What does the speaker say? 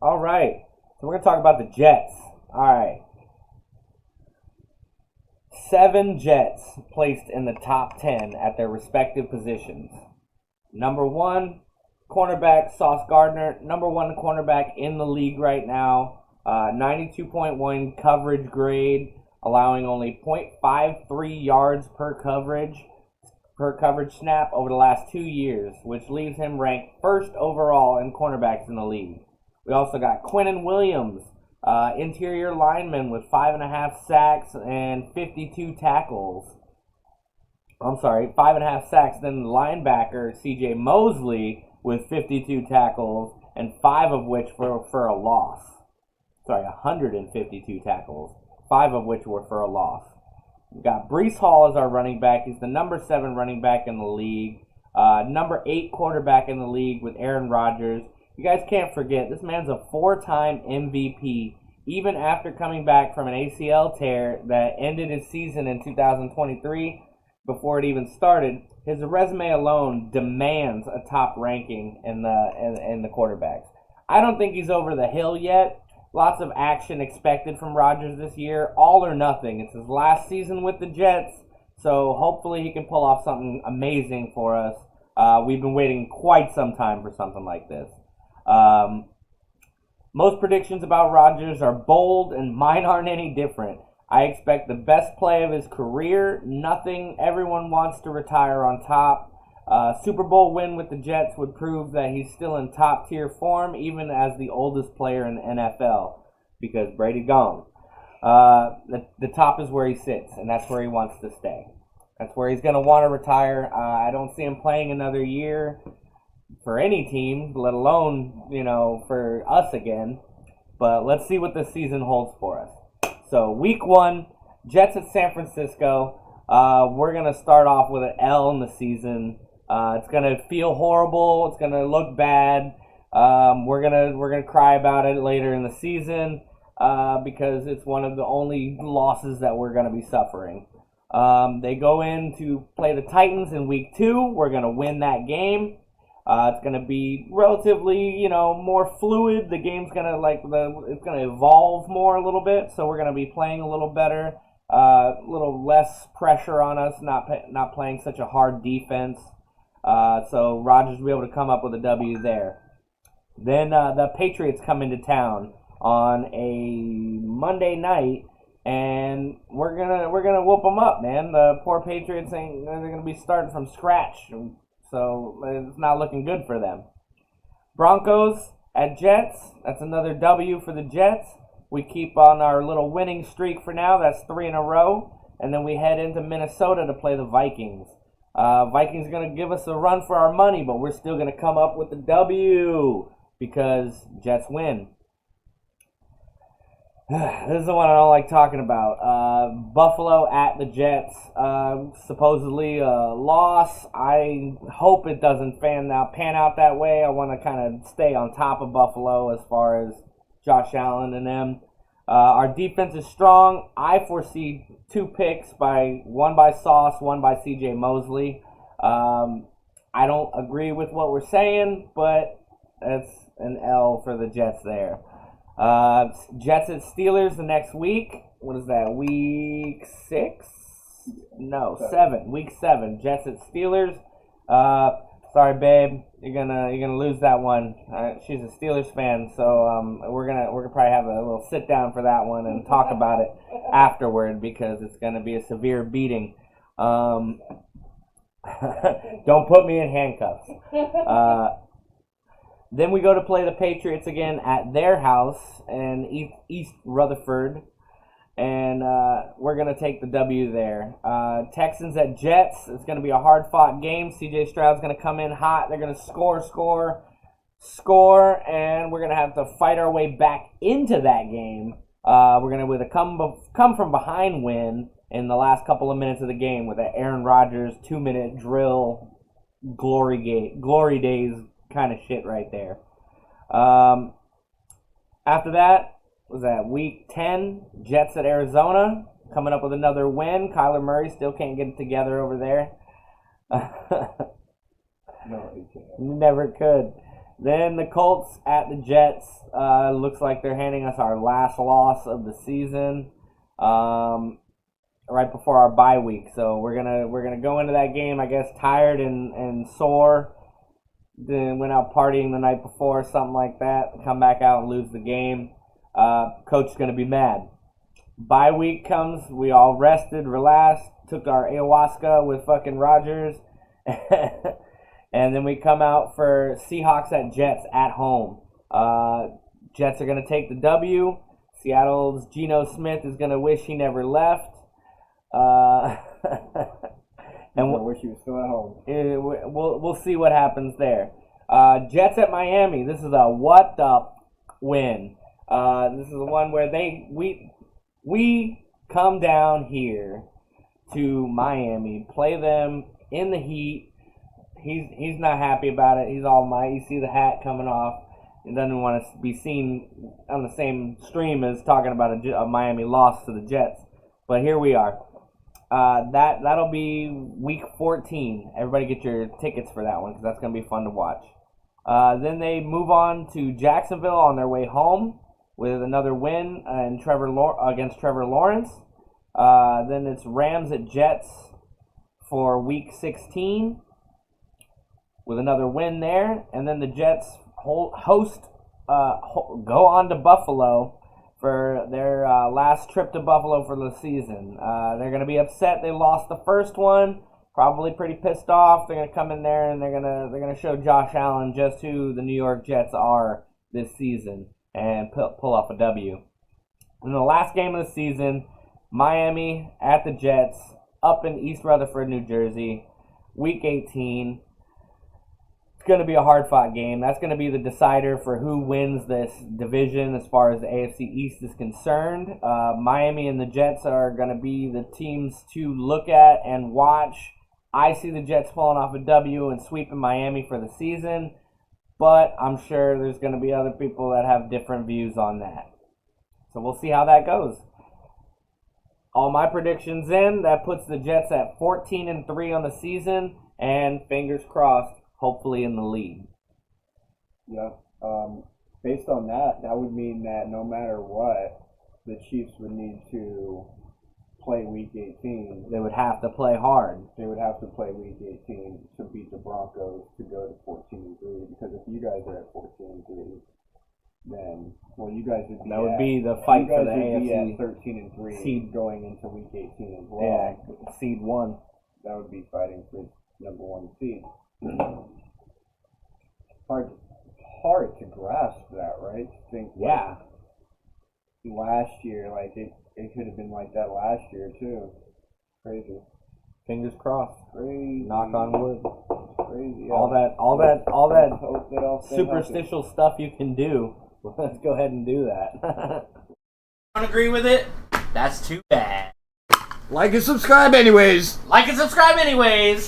All right. So we're going to talk about the Jets. All right. 7 Jets placed in the top 10 at their respective positions. Number one, cornerback Sauce Gardner. Number one cornerback in the league right now. 92.1 coverage grade, allowing only 0.53 yards per coverage snap over the last 2 years, which leaves him ranked first overall in cornerbacks in the league. We also got Quinnen Williams, interior lineman with 5.5 sacks and 52 tackles. I'm sorry, 5.5 sacks. Then linebacker C.J. Mosley with 52 tackles and 5 of which were for a loss. 152 tackles, 5 of which were for a loss. We've got Breece Hall as our running back. He's the number 7 running back in the league. Number 8 quarterback in the league with Aaron Rodgers. You guys can't forget, this man's a 4-time MVP, even after coming back from an ACL tear that ended his season in 2023 before it even started. His resume alone demands a top ranking in the quarterbacks. I don't think he's over the hill yet. Lots of action expected from Rodgers this year. All or nothing. It's his last season with the Jets, so hopefully he can pull off something amazing for us. We've been waiting quite some time for something like this. Most predictions about Rodgers are bold, and mine aren't any different. I expect the best play of his career. Nothing everyone wants to retire on top. Super Bowl win with the Jets would prove that he's still in top tier form, even as the oldest player in the NFL, because Brady gone. The top is where he sits, and that's where he wants to stay. That's where he's going to want to retire. I don't see him playing another year for any team, let alone, for us again. But let's see what this season holds for us. So, week 1, Jets at San Francisco. We're going to start off with an L in the season. It's going to feel horrible. It's going to look bad. We're gonna cry about it later in the season because it's one of the only losses that we're going to be suffering. They go in to play the Titans in week 2. We're going to win that game. It's going to be relatively, more fluid. The game's going to, it's going to evolve more a little bit, so we're going to be playing a little better, a little less pressure on us, not playing such a hard defense. So Rodgers will be able to come up with a W there. Then the Patriots come into town on a Monday night, and we're gonna whoop them up, man. The poor Patriots they're gonna be starting from scratch, so it's not looking good for them. Broncos at Jets. That's another W for the Jets. We keep on our little winning streak for now. That's 3 in a row, and then we head into Minnesota to play the Vikings. Vikings are going to give us a run for our money, but we're still going to come up with the W because Jets win. This is the one I don't like talking about. Buffalo at the Jets. Supposedly a loss. I hope it doesn't pan out that way. I want to kind of stay on top of Buffalo as far as Josh Allen and them. Our defense is strong. I foresee 2 picks, one by Sauce, one by C.J. Mosley. I don't agree with what we're saying, but it's an L for the Jets there. Jets at Steelers the next week. What is that? Week 6? No, 7. Week 7. Jets at Steelers. Sorry, babe. You're gonna lose that one. She's a Steelers fan, so we're gonna probably have a little sit down for that one and talk about it afterward because it's gonna be a severe beating. Don't put me in handcuffs. Then we go to play the Patriots again at their house in East Rutherford. And we're going to take the W there. Texans at Jets. It's going to be a hard-fought game. C.J. Stroud's going to come in hot. They're going to score, and we're going to have to fight our way back into that game. We're going to with a come from behind win in the last couple of minutes of the game with an Aaron Rodgers 2-minute drill, glory days kind of shit right there. After that, was that week 10, Jets at Arizona, coming up with another win. Kyler Murray still can't get it together over there. No, he can't. Never could. Then the Colts at the Jets. Looks like they're handing us our last loss of the season, right before our bye week. So we're gonna go into that game, I guess, tired and sore. Then went out partying the night before, something like that. Come back out and lose the game. Coach is gonna be mad. Bye week comes. We all rested, relaxed, took our ayahuasca with fucking Rodgers. And then we come out for Seahawks at Jets at home. Jets are going to take the W. Seattle's Geno Smith is going to wish he never left. And I wish he was still at home. We'll see what happens there. Jets at Miami. This is a what the win. This is the one where we come down here to Miami, play them in the heat. He's not happy about it. He's all might. You see the hat coming off. He doesn't want to be seen on the same stream as talking about a Miami loss to the Jets. But here we are. That'll be week 14. Everybody get your tickets for that one because that's going to be fun to watch. Then they move on to Jacksonville on their way home with another win against Trevor Lawrence. Then it's Rams at Jets for week 16 with another win there. And then the Jets go on to Buffalo for their last trip to Buffalo for the season. They're going to be upset they lost the first one. Probably pretty pissed off. They're going to come in there and they're going to show Josh Allen just who the New York Jets are this season and pull off a W. And the last game of the season, Miami at the Jets up in East Rutherford, New Jersey, week 18. It's going to be a hard-fought game. That's going to be the decider for who wins this division as far as the AFC East is concerned. Miami and the Jets are going to be the teams to look at and watch. I see the Jets pulling off a W and sweeping Miami for the season, but I'm sure there's going to be other people that have different views on that. So we'll see how that goes. All my predictions in, that puts the Jets at 14-3 on the season, and fingers crossed, hopefully in the lead. Yeah. Based on that, that would mean that no matter what, the Chiefs would need to play Week 18. They would have to play hard. They would have to play Week 18 to beat the Broncos to go to 14-3. Because if you guys are at 14-3, then you guys would be. That would be the fight for the AFC. AFC. 13-3 seed going into Week 18 as well. Yeah, seed 1. That would be fighting for number 1 seed. Hard to grasp that, right? To think, yeah. Last year, it could have been like that last year too. Crazy. Fingers crossed. Crazy. Knock on wood. Crazy. All that superstitial stuff you can do. Let's go ahead and do that. Don't agree with it? That's too bad. Like and subscribe anyways. Like and subscribe anyways.